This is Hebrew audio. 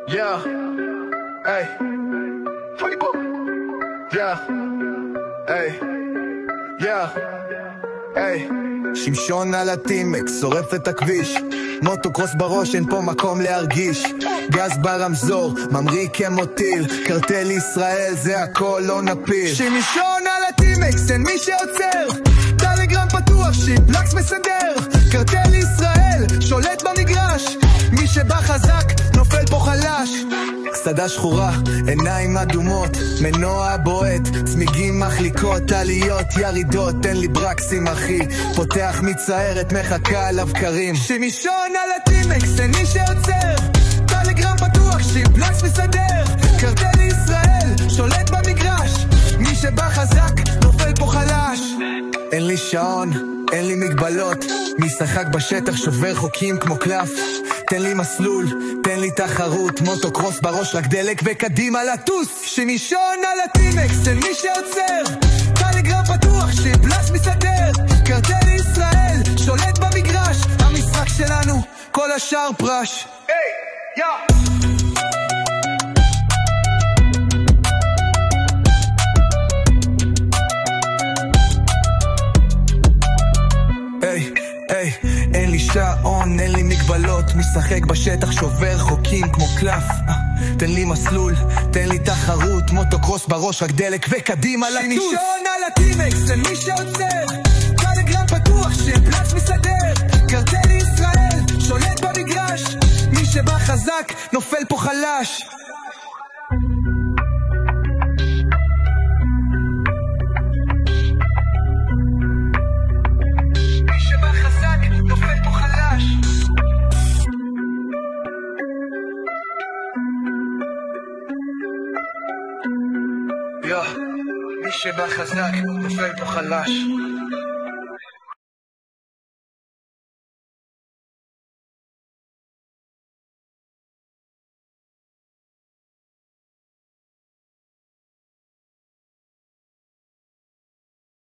Yeah, hey, Fable. Yeah, hey, yeah, hey. שמשון על הטימקס, שורף את הכביש, מוטוקרוס בראש, אין פה מקום להרגיש, גז ברמזור, ממריא כמוטיל, קרטל ישראל, זה הכל לא נפיל. שמשון על הטימקס, אין מי שעוצר, טלגרם פתוח, שיפלקס מסדר, קרטל ישראל, שולט במגרש, מי שבא חזק, נופל פה חלש. סדה שחורה, עיניים אדומות, מנוע בועט, צמיגים מחליקות, עליות, ירידות, תן לי ברקסים אחי, פותח מצערת, מחכה עליו קרים. שמשון על הטימקס, אין מי שעוצר, טלגרם פתוח, שיפלקס מסדר, קרטל ישראל, שולט במגרש, מי שבא חזק, נופל פה חלש. אין לי שעון, אין לי מגבלות, משחק בשטח שובר חוקים כמו קלף, תן לי מסלול, תן לי תחרות, מוטוקרוס בראש, רק דלק וקדימה לטוס. שמשון על הטימקס, אין מי שעוצר, טלגרם פתוח, שיפלקס מסדר, קרטל ישראל, שולט במגרש, המשחק שלנו, כל השאר פרש. Hey, yeah. אין לי שעון, אין לי מגבלות, משחק בשטח, שובר חוקים כמו קלף. תן לי מסלול, תן לי תחרות, מוטוקרוס בראש, רק דלק וקדימה לטוס. שמשון על הטימקס, אין מי שעוצר, טלגרם פתוח, שיפלקס מסדר, קרטל ישראל, שולט במגרש, מי שבא חזק, נופל פה חלש. מי שבא חזק, נופל פה חלש.